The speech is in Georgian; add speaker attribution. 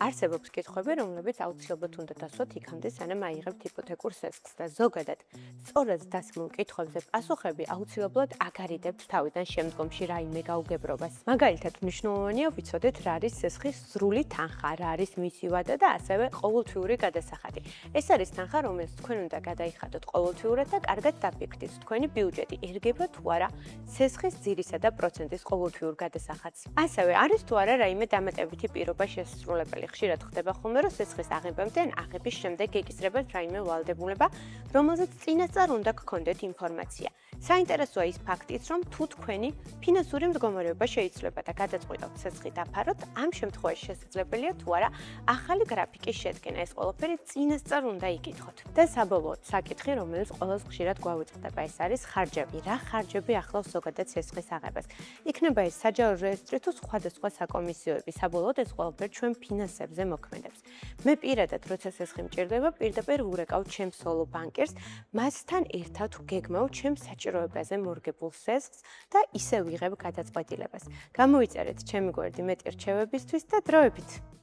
Speaker 1: არსებობს კითხვები, რომლებიც აუცილებლად უნდა დასვათ იქამდე, სანამ აიღებთ იპოთეკურ სესხს და ზოგადად სწორად დასმულ კითხვებზე პასუხები აუცილებლად აგარიდებთ თავიდან შემდგომში რაიმე გაუგებრობას. მაგალითად, მნიშვნელოვანია ვიცოდეთ რა არის სესხის სრული თანხა, რა არის მისი ვადა და ასევე ყოველთვიური გადასახადი. ეს არის თანხა, რომელიც თქვენ უნდა გადაიხადოთ ყოველთვიურად და კარგად დაფიქრდით თქვენი ბიუჯეტი ერგება თუ არა სესხის ძირისა და პროცენტის ყოველთვიურ გადასახადს. ასევე არის თუ არა რაიმე დამატებითი პირობა შესრულებელი. ხშირად ხდება ხოლმე, რომ სესხის აღებამდე ან აღების შემდეგ გეკისრებათ რაიმე ვალდებულება, რომელზეც წინასწარ უნდა გქონდეთ ინფორმაცია. საინტერესოა ის ფაქტიც, რომ თუ თქვენი ფინანსური მდგომარეობა შეიძლება და გადაწყვიტოთ სესხი დაფაროთ, ამ შემთხვევაში შესაძლებელია თუ არა ახალი გრაფიკის შედგენა. ეს ყველაფერი წინასწარ უნდა იკითხოთ. და საბოლოოდ საკითხი, რომელიც ყველაზე ხშირად გვავიწყდება, ეს არის ხარჯები. რა ხარჯები ახლავს ზოგადად სესხის აღებას? იქნება ეს საჯარო რეესტრი თუ სხვადასხვა საკომისიოები. საბოლოოდ ეს ყველაფერი ჩვენ ფინანსებზე მოქმედებს. მე პირადად, როცა სესხი მჭირდება, პირდაპირ ვურეკავ ჩემს სოლო ბანკერს, მასთან ერთად გეგმავ ჩემს საჭიროებაზე მორგებულ სესხს და ისე ვიღებ გადაწყვეტილებას. გამოიწერეთ ჩემი გვერდი მეტი რჩევებისთვის და დროებით.